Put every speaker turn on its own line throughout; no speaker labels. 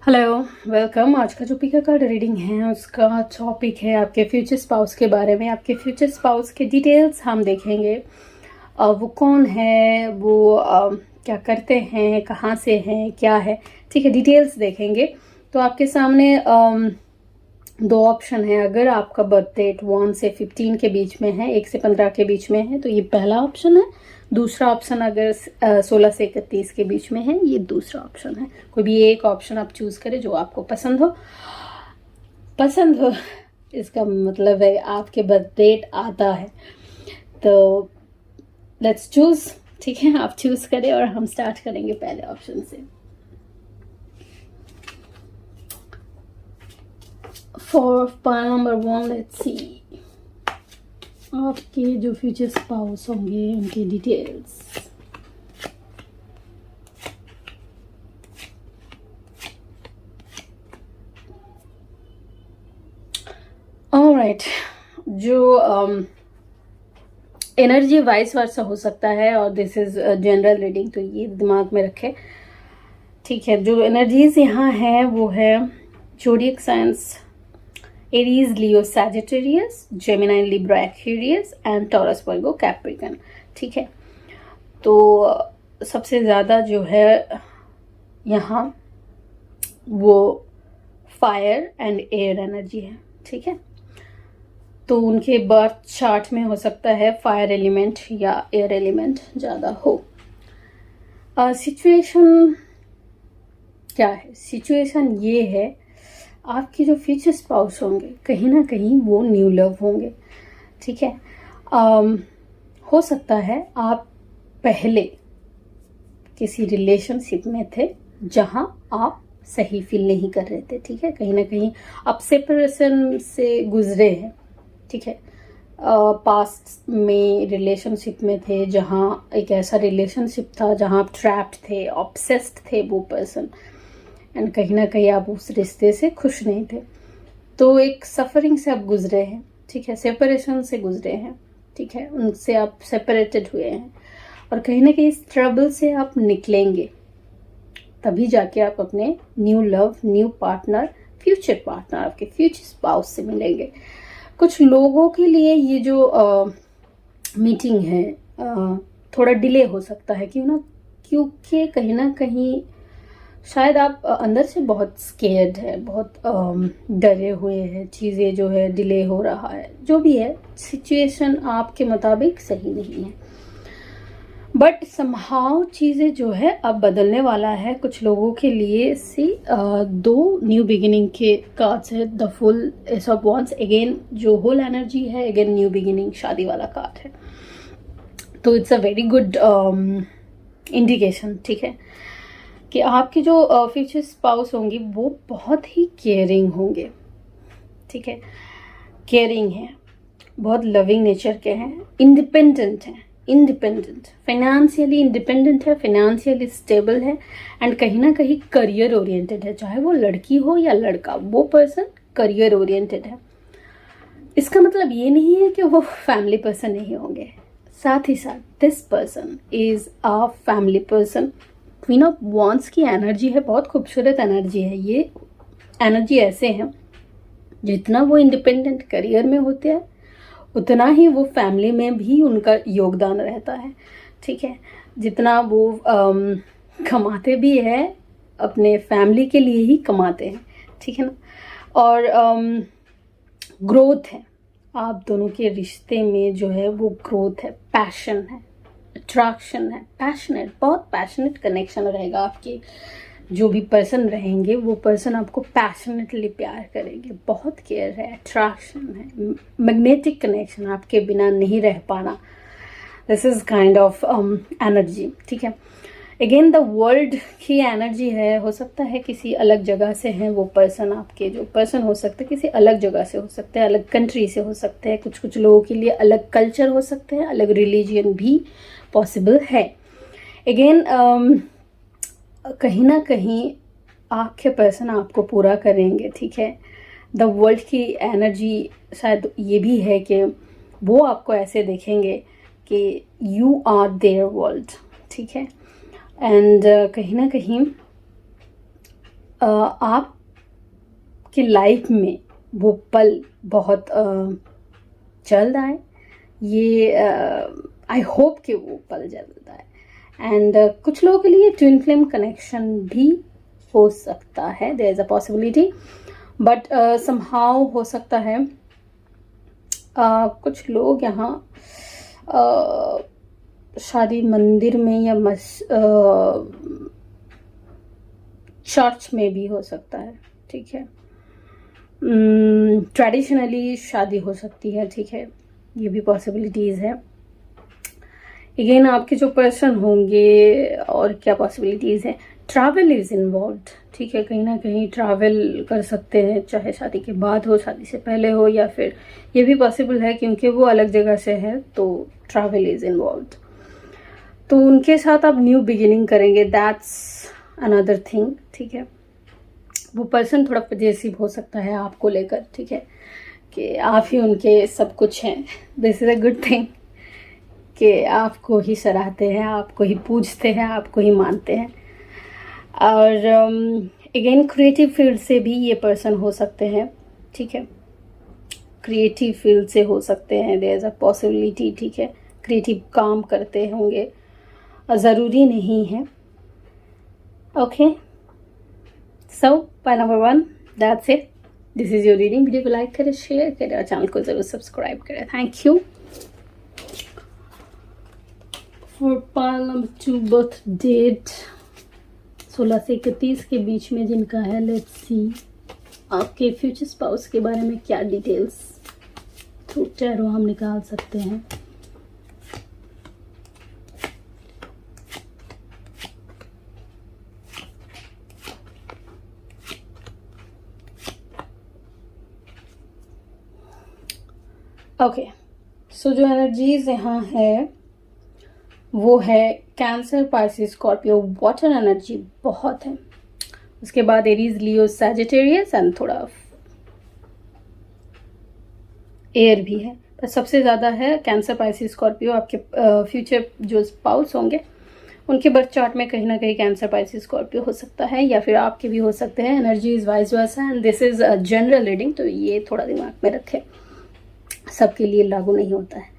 Hello, welcome. आज का जो पिक कार्ड रीडिंग है उसका टॉपिक है आपके फ्यूचर स्पाउस के बारे में। आपके फ्यूचर स्पाउस के डिटेल्स हम देखेंगे। वो कौन है, वो क्या करते हैं, कहाँ से हैं, क्या है, ठीक है, डिटेल्स देखेंगे। तो आपके सामने दो ऑप्शन है। अगर आपका बर्थ डेट 1 से 15 के बीच में है, 1 से 15 के बीच में है, तो ये पहला ऑप्शन है। दूसरा ऑप्शन अगर 16 से 31 के बीच में है, ये दूसरा ऑप्शन है। कोई भी एक ऑप्शन आप चूज करें जो आपको पसंद हो। इसका मतलब है आपके बर्थ डेट आता है। तो लेट्स चूज, ठीक है, आप चूज करें और हम स्टार्ट करेंगे पहले ऑप्शन से। For pile number 1, let's see आपके जो फ्यूचर स्पाउस होंगे उनकी डिटेल्स। ऑलराइट, जो एनर्जी वाइस वर्सा हो सकता है और दिस इज जनरल रीडिंग, तो ये दिमाग में रखें, ठीक है। जो एनर्जीज यहाँ है वो है zodiac science Aries, Leo, Sagittarius, Gemini, Libra, Aquarius and taurus, Virgo, Capricorn, ठीक है। तो सबसे ज़्यादा जो है यहाँ वो फायर एंड एयर एनर्जी है, ठीक है। तो उनके बर्थ चार्ट में हो सकता है फायर एलिमेंट या एयर एलिमेंट ज़्यादा हो। सिचुएशन क्या है? सिचुएशन ये है, आपके जो फ्यूचर स्पाउस होंगे कहीं ना कहीं वो न्यू लव होंगे, ठीक है। हो सकता है आप पहले किसी रिलेशनशिप में थे जहां आप सही फील नहीं कर रहे थे, ठीक है। कहीं ना कहीं आप सेपरेशन से गुजरे हैं, ठीक है। पास्ट में रिलेशनशिप में थे जहां एक ऐसा रिलेशनशिप था जहां आप ट्रैप्ड थे, ऑब्सेस्ड थे वो पर्सन, एंड कहीं ना कहीं आप उस रिश्ते से खुश नहीं थे। तो एक सफरिंग से आप गुजरे हैं, ठीक है, सेपरेशन से गुजरे हैं, ठीक है, उनसे आप सेपरेटेड हुए हैं और कहीं ना कहीं इस ट्रबल से आप निकलेंगे, तभी जाके आप अपने new love, new partner, future partner, आपके फ्यूचर स्पाउस से मिलेंगे। कुछ लोगों के लिए ये जो मीटिंग है थोड़ा डिले हो सकता है, क्यों ना, क्योंकि कहीं ना कहीं शायद आप अंदर से बहुत स्केर्ड है, बहुत डरे हुए हैं, चीज़ें जो है डिले हो रहा है, जो भी है सिचुएशन आपके मुताबिक सही नहीं है, बट समहाउ चीज़ें जो है अब बदलने वाला है कुछ लोगों के लिए। सी दो न्यू बिगिनिंग के कार्ड्स है, the full, S of wands, again जो होल एनर्जी है, अगेन न्यू बिगिनिंग, शादी वाला कार्ड है। तो it's a very good indication, ठीक है, कि आपके जो फ्यूचर स्पाउस होंगी वो बहुत ही केयरिंग होंगे, ठीक है, केयरिंग है, बहुत लविंग नेचर के हैं, इंडिपेंडेंट हैं, इंडिपेंडेंट, फाइनेंशियली इंडिपेंडेंट है, फाइनेंशियली स्टेबल है, एंड कहीं ना कहीं करियर ओरिएंटेड है। चाहे वो लड़की हो या लड़का, वो पर्सन करियर ओरिएंटेड है। इसका मतलब ये नहीं है कि वो फैमिली पर्सन नहीं होंगे, साथ ही साथ this person is a family person. Queen of wands की एनर्जी है, बहुत खूबसूरत एनर्जी है। ये एनर्जी ऐसे है, जितना वो इंडिपेंडेंट करियर में होते हैं उतना ही वो फैमिली में भी उनका योगदान रहता है, ठीक है। जितना वो कमाते भी है अपने फैमिली के लिए ही कमाते हैं, ठीक है ना। और ग्रोथ है, आप दोनों के रिश्ते में जो है वो ग्रोथ है, पैशन है, अट्रैक्शन है, पैशनेट, बहुत पैशनेट कनेक्शन रहेगा। आपके जो भी पर्सन रहेंगे वो पर्सन आपको पैशनेटली प्यार करेंगे, बहुत केयर है, अट्रैक्शन है, मैग्नेटिक कनेक्शन, आपके बिना नहीं रह पाना, this is kind of energy, ठीक है। अगेन द वर्ल्ड की एनर्जी है, हो सकता है किसी अलग जगह से हैं वो पर्सन, आपके जो पर्सन हो सकते हैं किसी अलग जगह से हो सकते हैं, अलग कंट्री से हो सकते हैं, कुछ कुछ लोगों के लिए अलग कल्चर हो सकते हैं, अलग रिलीजियन भी पॉसिबल है। अगेन कहीं ना कहीं आपके पर्सन आपको पूरा करेंगे, ठीक है। द वर्ल्ड की एनर्जी शायद ये भी है कि वो आपको ऐसे देखेंगे कि यू आर देयर वर्ल्ड, ठीक है। एंड कहीं ना कहीं आपकी लाइफ में वो पल बहुत जल्द आए, ये आई होप कि वो पल जल्द आए। एंड कुछ लोगों के लिए ट्विन फ्लेम कनेक्शन भी हो सकता है, there is a possibility, but somehow हो सकता है कुछ लोग यहाँ शादी मंदिर में या चर्च में भी हो सकता है, ठीक है। ट्रेडिशनली शादी हो सकती है, ठीक है, ये भी पॉसिबिलिटीज है। अगेन आपके जो पर्सन होंगे और क्या पॉसिबिलिटीज है, ट्रैवल इज इन्वॉल्व्ड, ठीक है, कहीं ना कहीं ट्रैवल कर सकते हैं, चाहे शादी के बाद हो, शादी से पहले हो, या फिर ये भी पॉसिबल है क्योंकि वो अलग जगह से है तो ट्रैवल इज इन्वॉल्व्ड। तो उनके साथ आप न्यू बिगिनिंग करेंगे, दैट्स अनदर थिंग, ठीक है। वो पर्सन थोड़ा पॉजिटिव हो सकता है आपको लेकर, ठीक है, कि आप ही उनके सब कुछ हैं। This is a good thing कि आपको ही सराहते हैं, आपको ही पूछते हैं, आपको ही मानते हैं। और अगेन क्रिएटिव फील्ड से भी ये पर्सन हो सकते हैं, ठीक है, क्रिएटिव फील्ड से हो सकते हैं, देयर इज अ पॉसिबिलिटी, ठीक है, क्रिएटिव काम करते होंगे, ज़रूरी नहीं है। Okay, so point number 1, that's it, this is your reading. Video को लाइक करें, शेयर करें और चैनल को ज़रूर सब्सक्राइब करें। Thank you. For pile number 2, birth date 16 से 31 के बीच में जिनका है, लेट्स सी आपके फ्यूचर स्पाउस के बारे में क्या डिटेल्स थ्रू टैरो हम निकाल सकते हैं। ओके, सो जो एनर्जीज यहाँ है वो है cancer, Pisces, Scorpio, water energy बहुत है। उसके बाद एरीज, लियो, सैजिटेरियस एंड थोड़ा एयर भी है, पर सबसे ज़्यादा है कैंसर, पाइसिस, स्कॉर्पियो। आपके फ्यूचर जो स्पाउस होंगे उनके बर्थ चार्ट में कहीं ना कहीं कैंसर, पाइसिस, स्कॉर्पियो हो सकता है, या फिर आपके भी हो सकते हैं। Energy is vice versa and this is general reading, तो ये थोड़ा दिमाग में रखें, सबके लिए लागू नहीं होता है।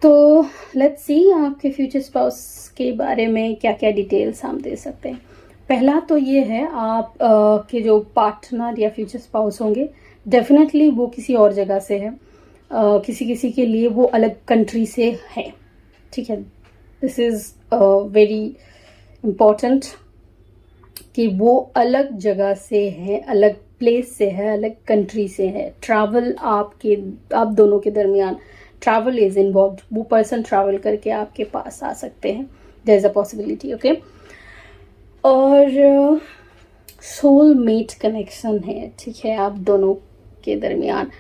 तो लेट्स सी आपके फ्यूचर स्पाउस के बारे में क्या क्या डिटेल्स हम दे सकते हैं। पहला तो ये है, आप के जो पार्टनर या फ्यूचर स्पाउस होंगे डेफिनेटली वो किसी और जगह से है, किसी किसी के लिए वो अलग कंट्री से है, ठीक है। दिस इज वेरी इम्पॉर्टेंट कि वो अलग जगह से है, अलग प्लेस से है, अलग कंट्री से है। ट्रैवल आप दोनों के दरमियान ट्रैवल इज इन्वॉल्व, वो पर्सन ट्रैवल करके आपके पास आ सकते हैं, there is a possibility, okay. और सोलमेट कनेक्शन है, ठीक है, आप दोनों के दरमियान।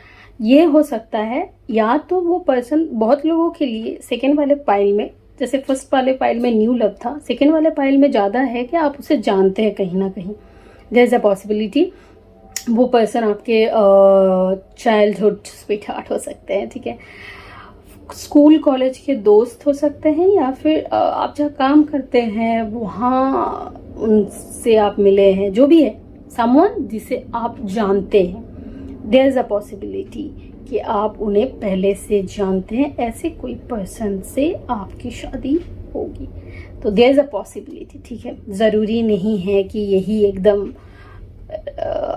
ये हो सकता है या तो वो पर्सन, बहुत लोगों के लिए सेकेंड वाले पाइल में, जैसे फर्स्ट वाले पाइल में न्यू लव था, सेकेंड वाले पाइल में ज़्यादा है कि आप उसे जानते हैं कहीं ना कहीं, देयर इज अ पॉसिबिलिटी। वो पर्सन आपके चाइल्डहुड स्वीट हार्ट हो सकते हैं, ठीक है, स्कूल कॉलेज के दोस्त हो सकते हैं, या फिर आप जहाँ काम करते हैं वहाँ उनसे आप मिले हैं, जो भी है, समवन जिसे आप जानते हैं। देयर इज अ पॉसिबिलिटी कि आप उन्हें पहले से जानते हैं, ऐसे कोई पर्सन से आपकी शादी होगी, तो देयर इज अ पॉसिबिलिटी, ठीक है। ज़रूरी नहीं है कि यही एकदम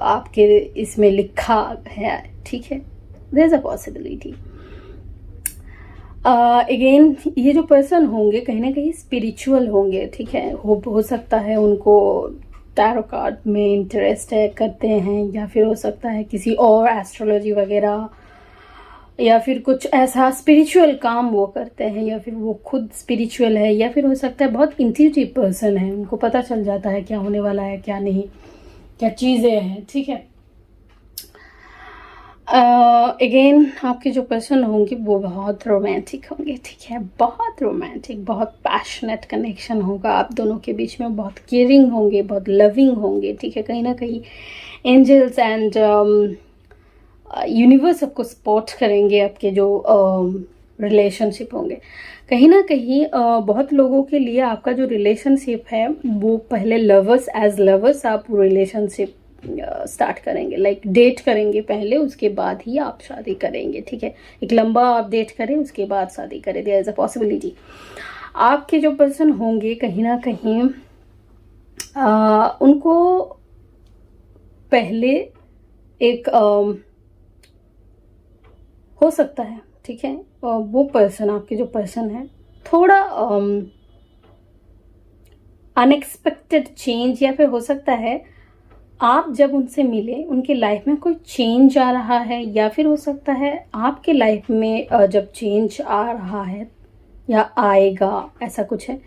आपके इसमें लिखा है, ठीक है, there is a possibility. Again ये जो पर्सन होंगे कहीं ना कहीं स्पिरिचुअल होंगे, ठीक है, हो सकता है उनको टैरो कार्ड में इंटरेस्ट है, करते हैं, या फिर हो सकता है किसी और एस्ट्रोलॉजी वगैरह, या फिर कुछ ऐसा स्पिरिचुअल काम वो करते हैं, या फिर वो खुद स्पिरिचुअल है, या फिर हो सकता है बहुत इंट्यूटिव पर्सन है, उनको पता चल जाता है क्या होने वाला है, क्या नहीं, क्या चीज़ें हैं, ठीक है। अगेन आपके जो पर्सन होंगे वो बहुत रोमांटिक होंगे, ठीक है, बहुत रोमांटिक, बहुत पैशनेट कनेक्शन होगा आप दोनों के बीच में, बहुत केयरिंग होंगे, बहुत लविंग होंगे, ठीक है। कहीं ना कहीं एंजल्स एंड यूनिवर्स आपको सपोर्ट करेंगे, आपके जो रिलेशनशिप होंगे कहीं ना कहीं बहुत लोगों के लिए आपका जो रिलेशनशिप है वो पहले लवर्स, एज लवर्स आप रिलेशनशिप स्टार्ट करेंगे, लाइक डेट करेंगे पहले, उसके बाद ही आप शादी करेंगे, ठीक है। एक लंबा आप डेट करें, उसके बाद शादी करें, देयर इज अ पॉसिबिलिटी। आपके जो पर्सन होंगे कहीं ना कहीं उनको पहले एक हो सकता है, ठीक है, वो पर्सन, आपके जो पर्सन है, थोड़ा अनएक्सपेक्टेड चेंज, या फिर हो सकता है आप जब उनसे मिले उनके लाइफ में कोई चेंज आ रहा है, या फिर हो सकता है आपके लाइफ में जब चेंज आ रहा है या आएगा, ऐसा कुछ है,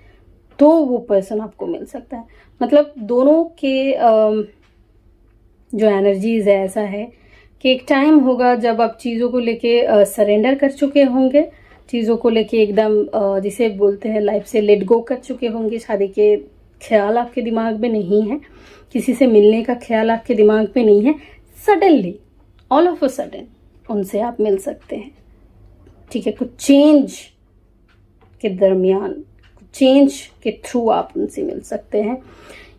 तो वो पर्सन आपको मिल सकता है। मतलब दोनों के जो एनर्जीज है, ऐसा है कि एक टाइम होगा जब आप चीज़ों को लेके सरेंडर कर चुके होंगे, चीज़ों को लेके एकदम जिसे बोलते हैं लाइफ से लेट गो कर चुके होंगे, शादी के ख्याल आपके दिमाग में नहीं है, किसी से मिलने का ख्याल आपके दिमाग में नहीं है, suddenly all of a sudden उनसे आप मिल सकते हैं, ठीक है। कुछ चेंज के दरमियान, चेंज के थ्रू आप उनसे मिल सकते हैं।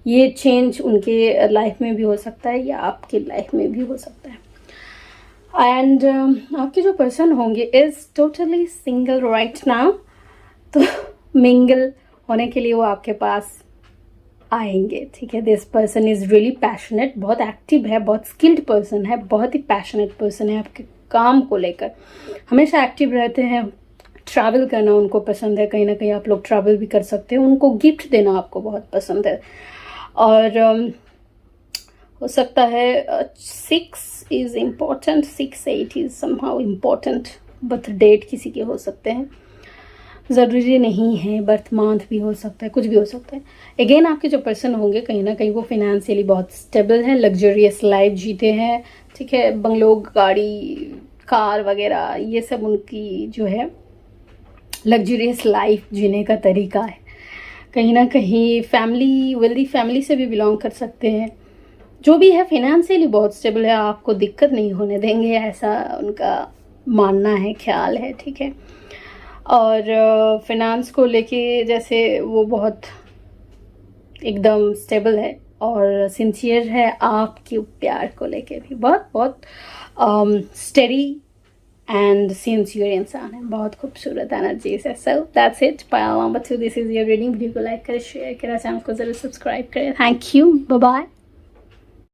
ये चेंज उनके लाइफ में भी हो सकता है या आपके लाइफ में भी हो सकता है। एंड आपके जो पर्सन होंगे is totally single right now, तो मिंगल होने के लिए वो आपके पास आएंगे, ठीक है। This person is really passionate, बहुत एक्टिव है, बहुत स्किल्ड पर्सन है, बहुत ही पैशनेट पर्सन है, आपके काम को लेकर हमेशा एक्टिव रहते हैं। ट्रैवल करना उनको पसंद है, कहीं ना कहीं आप लोग ट्रैवल भी कर सकते हैं, उनको गिफ्ट देना आपको बहुत पसंद है। और हो सकता है 6 is important, 6-8 is somehow important. Birth date किसी के हो सकते हैं, ज़रूरी नहीं है, बर्थ मंथ भी हो सकता है, कुछ भी हो सकता है। अगेन आपके जो पर्सन होंगे कहीं ना कहीं वो फिनेंशियली बहुत स्टेबल है, लग्जरियस लाइफ जीते हैं, ठीक है। बंगलो, गाड़ी, कार वगैरह, ये सब उनकी जो है लग्जरियस लाइफ जीने का तरीका है। कहीं ना कहीं फैमिली, वेल्दी फैमिली से भी बिलोंग कर सकते हैं। जो भी है फिनेंशियली बहुत स्टेबल है, आपको दिक्कत नहीं होने देंगे, ऐसा उनका मानना है, ख्याल है, ठीक है। और फिनेंस को लेके जैसे वो बहुत एकदम स्टेबल है और सिंसियर है, आपके प्यार को लेके भी बहुत बहुत स्टेडी एंड सिंसियर इंसान है, बहुत खूबसूरत एनर्जी है। So that's it, pile number 2, this is your reading. Video को लाइक करें, शेयर करें, चैनल को जरूर सब्सक्राइब करें। Thank you, bye bye.